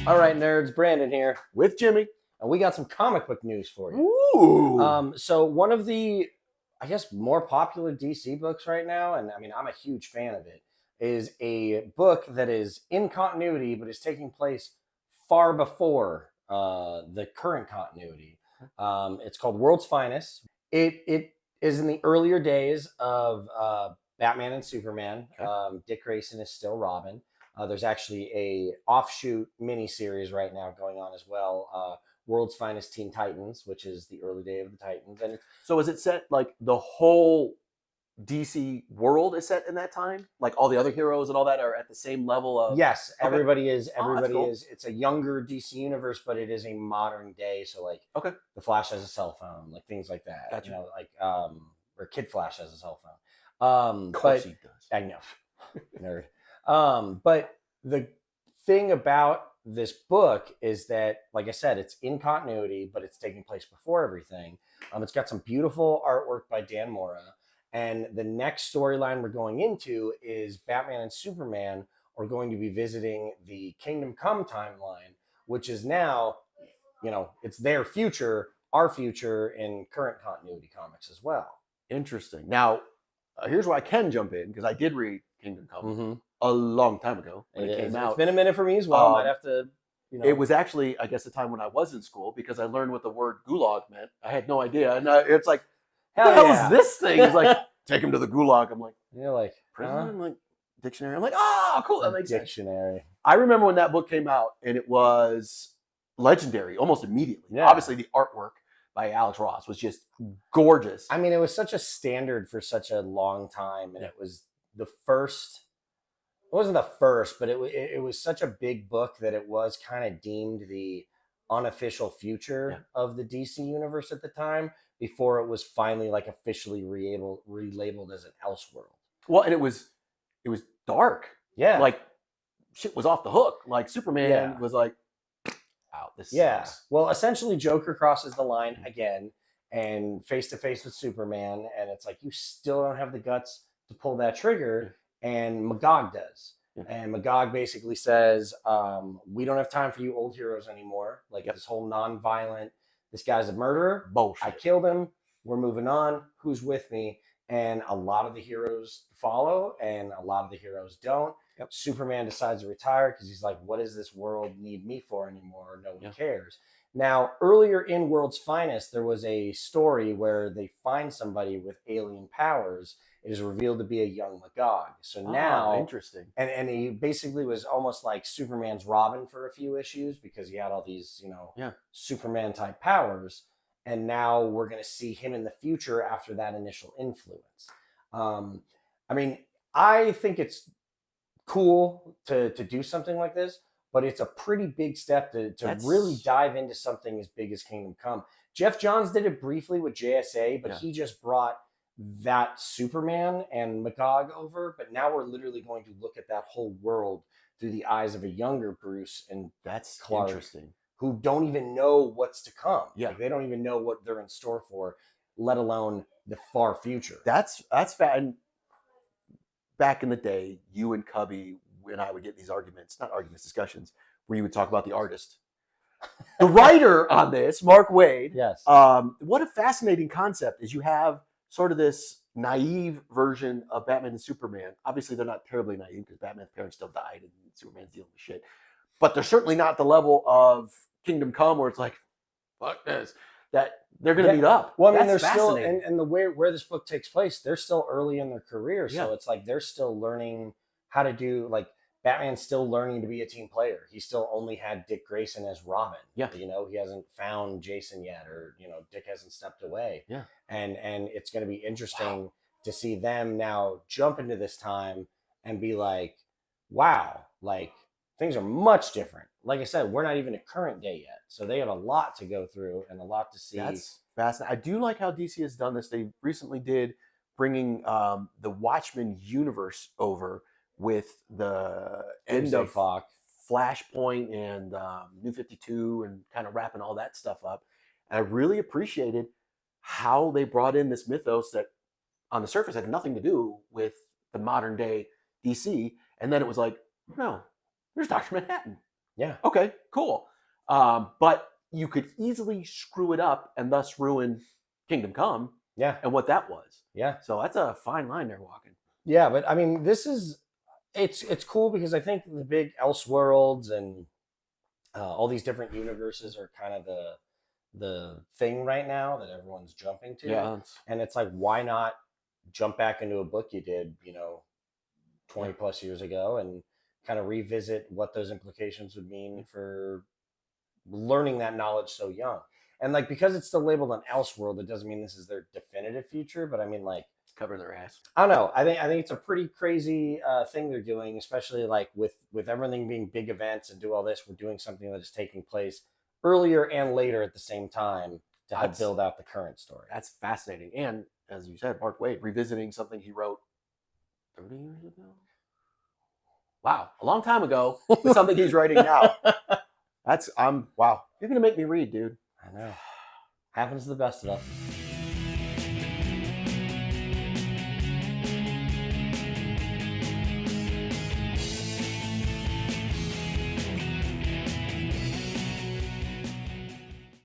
All right, nerds, Brandon here, With Jimmy. and we got some comic book news for you. Ooh. So one of the, I guess, more popular DC books right now, and I mean, I'm a huge fan of it, is a book that is in continuity, but is taking place far before the current continuity. It's called World's Finest. It is in the earlier days of Batman and Superman. Okay. Dick Grayson is still Robin. There's actually a offshoot mini series right now going on as well. World's Finest Teen Titans, which is the early day of the Titans, and So is it set like the whole DC world is set in that time? Like all the other heroes and all that are at the same level of yes, Okay. everybody is. Oh, that's Everybody cool. is. It's a younger DC universe, but it is a modern day. So like, Okay. the Flash has a cell phone, like things like that. Gotcha. You know, like or Kid Flash has a cell phone. Of course he does. I know, nerd. But the thing about this book is that, like I said, it's in continuity, but it's taking place before everything. It's got some beautiful artwork by Dan Mora. And the next storyline we're going into is Batman and Superman are going to be visiting the Kingdom Come timeline, which is now, it's their future, our future in current continuity comics as well. Interesting. Now, here's where I can jump in because I did read Kingdom Come Mm-hmm. a long time ago when it came out. It's been a minute for me as well. Might have to, It was actually, I guess, the time when I was in school because I learned what the word gulag meant. I had no idea. And it's like, what the hell is this thing? It's like, take him to the gulag. I'm like, you're like, prison? I'm like, dictionary. I'm like, oh, cool. That makes sense. Dictionary. I remember when that book came out and it was legendary almost immediately. Yeah. Obviously, the artwork by Alex Ross was just gorgeous. I mean, it was such a standard for such a long time, and it was the first. It wasn't the first, but it was such a big book that it was kind of deemed the unofficial future of the DC universe at the time before it was finally like officially relabeled as an Elseworld. Well, and it was dark. Yeah, like shit was off the hook. Like Superman was like, out. This sucks. Well, essentially, Joker crosses the line again and face to face with Superman, and it's like you still don't have the guts to pull that trigger, and Magog does. And Magog basically says, we don't have time for you old heroes anymore. Like this whole non-violent, this guy's a murderer. Bullshit. I killed him. We're moving on. Who's with me? And a lot of the heroes follow, and a lot of the heroes don't. Superman decides to retire because he's like, what does this world need me for anymore? No one cares. Now, earlier in World's Finest, there was a story where they find somebody with alien powers. It is revealed to be a young Magog. So now, interesting. And he basically was almost like Superman's Robin for a few issues because he had all these, Superman type powers. And now we're going to see him in the future after that initial influence. I mean, I think it's cool to do something like this, but it's a pretty big step to really dive into something as big as Kingdom Come. Jeff Johns did it briefly with JSA, but he just brought that Superman and Magog over. But now we're literally going to look at that whole world through the eyes of a younger Bruce and that's Clark, interesting, who don't even know what's to come. Like, they don't even know what they're in store for, let alone the far future. That's fat. And back in the day, you and Cubby and I would get these discussions, where you would talk about the artist. The writer on this, Mark Waid. Yes. What a fascinating concept is you have sort of this naive version of Batman and Superman. Obviously, they're not terribly naive because Batman's parents still died and Superman's dealing with shit. But they're certainly not the level of Kingdom Come where it's like, fuck this. That they're going to meet up. Well, I mean, they're still, and the way where this book takes place, they're still early in their career. So it's like they're still learning how to do, like, Batman's still learning to be a team player. He still only had Dick Grayson as Robin. Yeah. He hasn't found Jason yet, or, Dick hasn't stepped away. Yeah. And it's going to be interesting to see them now jump into this time and be like, wow, like, things are much different. Like I said, we're not even a current day yet. So they have a lot to go through and a lot to see. That's fascinating. I do like how DC has done this. They recently did bringing the Watchmen universe over with the end of Flashpoint and New 52 and kind of wrapping all that stuff up. And I really appreciated how they brought in this mythos that on the surface had nothing to do with the modern day DC. And then it was like, no, there's Dr. Manhattan. Yeah. Okay, cool. But you could easily screw it up and thus ruin Kingdom Come. Yeah. And what that was. Yeah. So that's a fine line they're walking. Yeah, but I mean, it's cool because I think the big Elseworlds and all these different universes are kind of the thing right now that everyone's jumping to. Yeah. And it's like, why not jump back into a book you did, 20 plus years ago and kind of revisit what those implications would mean for learning that knowledge so young. And like, because it's still labeled an Elseworld, it doesn't mean this is their definitive future, but I mean, like, covering their ass. I don't know. I think it's a pretty crazy thing they're doing, especially like with everything being big events and do all this. We're doing something that is taking place earlier and later at the same time to help build out the current story. That's fascinating. And as you said, Mark Waid revisiting something he wrote 30 years ago. Wow, a long time ago. With something he's writing now. Wow. You're gonna make me read, dude. I know. Happens to the best of us.